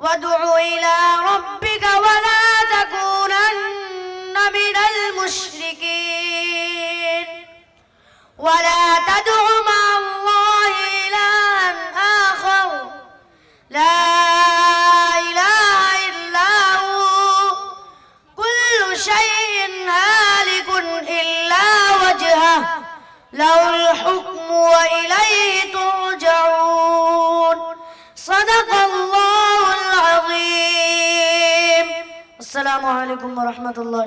وادع إلى ربك ولا تكونن من المشركين ولا تدع مع الله إلها آخر لا إله إلا هو كل شيء هالك إلا وجهه له الحكم وإليه ترجعون صدق الله العظيم السلام عليكم ورحمة الله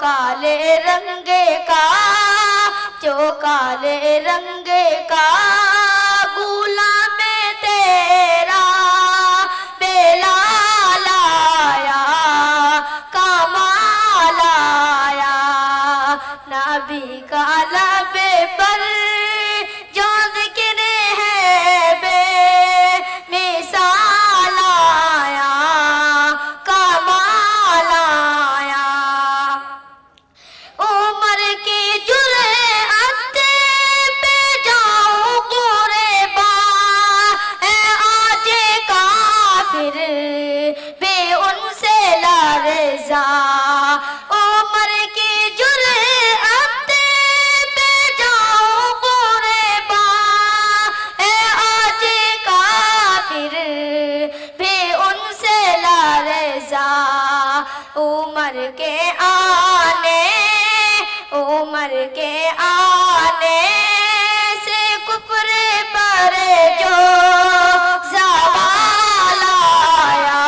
کالے رنگ کا، جو کالے رنگ کا غلام تیرا بلال آیا، کمال آیا، نبی کا لب پر جو ذکر ہے بے مثال آیا، کمال آیا، عمر کی جرأت پہ جاؤں قربان، اے آج کافر بھی ان سے لرزا، عمر کی جرأت پہ جاؤں قربان، اے آج کافر بھی ان سے لرزا، عمر کے آنے سے کفر پر جو زوال آیا،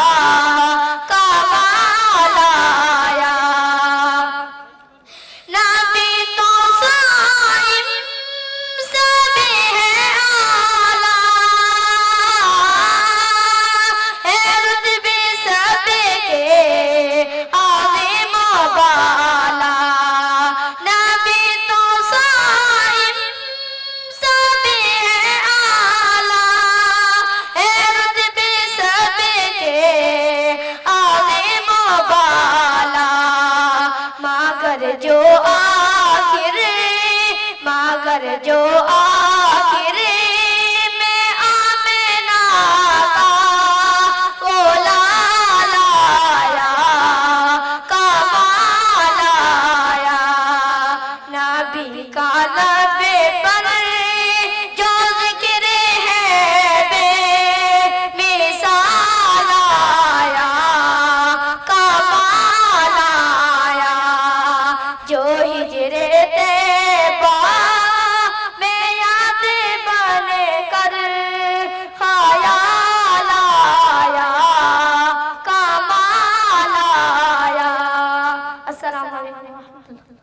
کمال آیا، نبی تو صائم سبھی ہے اعلیٰ، ہے رتبے سب کے عظیم و بالا، نبی تو صائم سبھی ہے اعلیٰ، ہے رتبے سب کے عظیم و بالا، مگر جو آخر میں آمنہ کا وہ لال آیا، کمال آیا، نبی کا لب پر جو ذکر ہے بے مثال آیا، کمال آیا، جو ہجر طیبہ میں یاد بن کر خیال آیا، کمال آیا۔ السلام علیکم۔